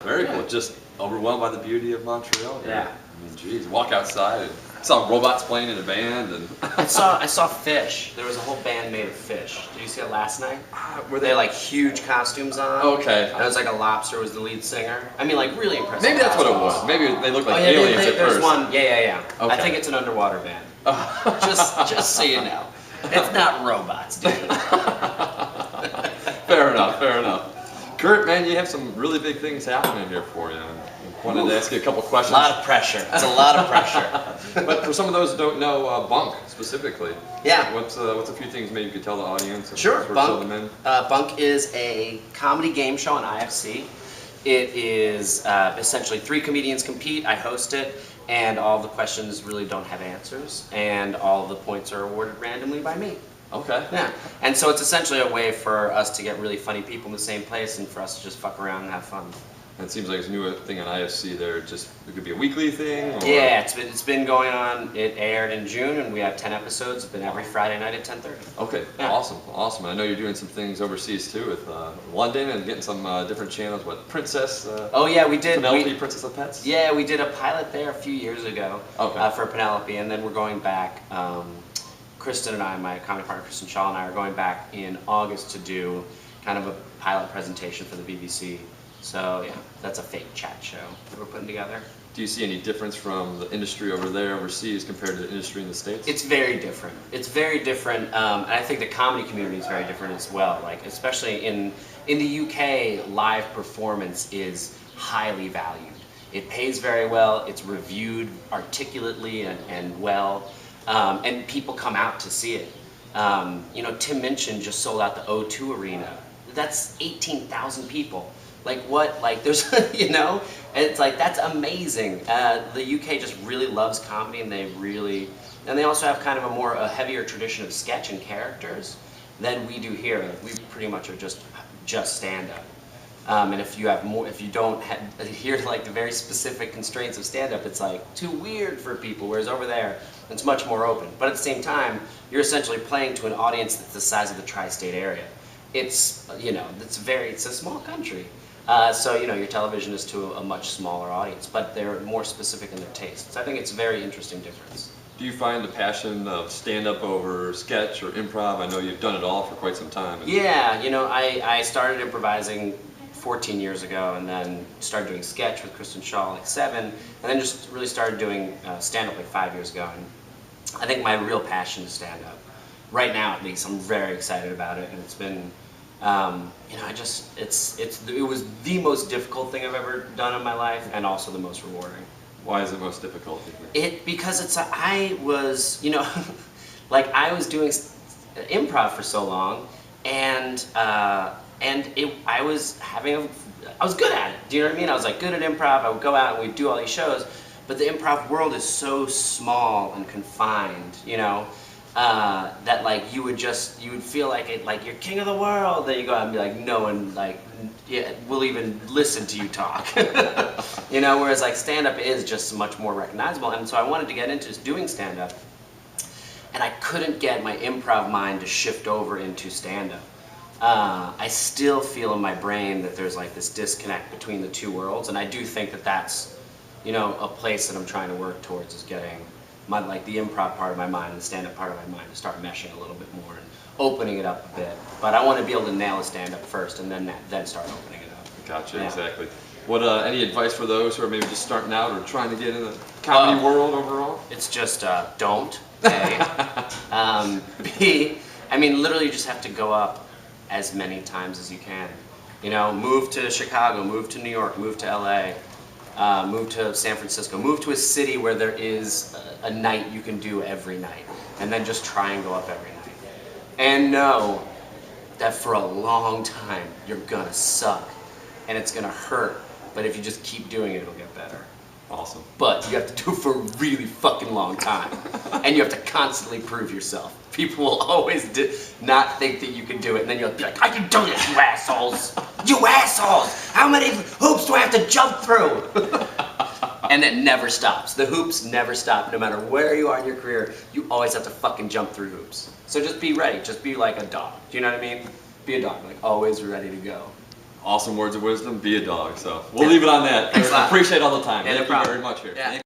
Very cool. Just overwhelmed by the beauty of Montreal. Here. Yeah. I mean, geez, walk outside and saw robots playing in a band, and I saw fish. There was a whole band made of fish. Did you see it last night? Were they like huge costumes on? Okay. And it was like a lobster was the lead singer. I mean, like really impressive. Maybe that's what it was. Maybe they looked like aliens at there's first. one. Yeah. Okay. I think it's an underwater band. Just so you know, it's not robots, dude. Fair enough. Kurt, man, you have some really big things happening here for you. I wanted to ask you a couple questions. A lot of pressure. It's a lot of pressure. But for some of those who don't know BUNK specifically, yeah. What's a few things maybe you could tell the audience? Sure. BUNK. BUNK is a comedy game show on IFC. It is essentially 3 comedians compete. I host it, and all the questions really don't have answers, and all the points are awarded randomly by me. Okay. Yeah, and so it's essentially a way for us to get really funny people in the same place and for us to just fuck around and have fun. And it seems like it's a new thing on IFC there. It could be a weekly thing? Or? Yeah, it's been going on. It aired in June, and we have 10 episodes. It's been every Friday night at 10:30. Okay, yeah. Awesome. I know you're doing some things overseas too with London and getting some different channels. What, Princess? Oh yeah, we did. Penelope, Princess of Pets? Yeah, we did a pilot there a few years ago for Penelope, and then we're going back. Kristen and I, my comedy partner Kristen Shaw and I, are going back in August to do kind of a pilot presentation for the BBC. So yeah, that's a fake chat show that we're putting together. Do you see any difference from the industry over there overseas compared to the industry in the States? It's very different. And I think the comedy community is very different as well. Like especially in the UK, live performance is highly valued. It pays very well. It's reviewed articulately and well. And people come out to see it. Tim Minchin just sold out the O2 Arena. That's 18,000 people. Like what? Like there's, it's like that's amazing. The UK just really loves comedy, and they also have kind of a heavier tradition of sketch and characters than we do here. We pretty much are just stand up. And if you don't adhere to like the very specific constraints of stand-up, it's like too weird for people. Whereas over there, it's much more open. But at the same time, you're essentially playing to an audience that's the size of the tri-state area. It's a small country. So your television is to a much smaller audience, but they're more specific in their tastes. I think it's a very interesting difference. Do you find the passion of stand-up over sketch or improv? I know you've done it all for quite some time. Yeah, I started improvising 14 years ago, and then started doing sketch with Kristen Shaw like 7, and then just really started doing stand-up like 5 years ago. And I think my real passion is stand-up. Right now, at least, I'm very excited about it, and it's been, it was the most difficult thing I've ever done in my life, and also the most rewarding. Why is it most difficult? Because I was doing improv for so long, and I was good at it. Do you know what I mean? I was like good at improv. I would go out and we'd do all these shows, but the improv world is so small and confined, that like you would feel like you're king of the world. Then you go out and be like, no one will even listen to you talk. Whereas like stand-up is just much more recognizable, and so I wanted to get into doing stand-up, and I couldn't get my improv mind to shift over into stand-up. I still feel in my brain that there's like this disconnect between the two worlds, and I do think that that's, a place that I'm trying to work towards, is getting the improv part of my mind and the stand-up part of my mind to start meshing a little bit more and opening it up a bit. But I want to be able to nail a stand-up first, and then start opening it up. Gotcha, yeah. Exactly. What any advice for those who are maybe just starting out or trying to get in the comedy world overall? It's just don't. A. B. Literally, you just have to go up as many times as you can. Move to Chicago, move to New York, move to LA, move to San Francisco, move to a city where there is a night you can do every night, and then just try and go up every night. And know that for a long time you're gonna suck, and it's gonna hurt, but if you just keep doing it, it'll get better. Awesome. But you have to do it for a really fucking long time. And you have to constantly prove yourself. People will always not think that you can do it, and then you'll be like, I can do this, you assholes! You assholes! How many hoops do I have to jump through? And it never stops. The hoops never stop. No matter where you are in your career, you always have to fucking jump through hoops. So just be ready. Just be like a dog. Do you know what I mean? Be a dog, like always ready to go. Awesome words of wisdom. Be a dog. So we'll leave it on that. Thanks a lot. Appreciate all the time. Yeah, no Thank you problem. very much here. Yeah.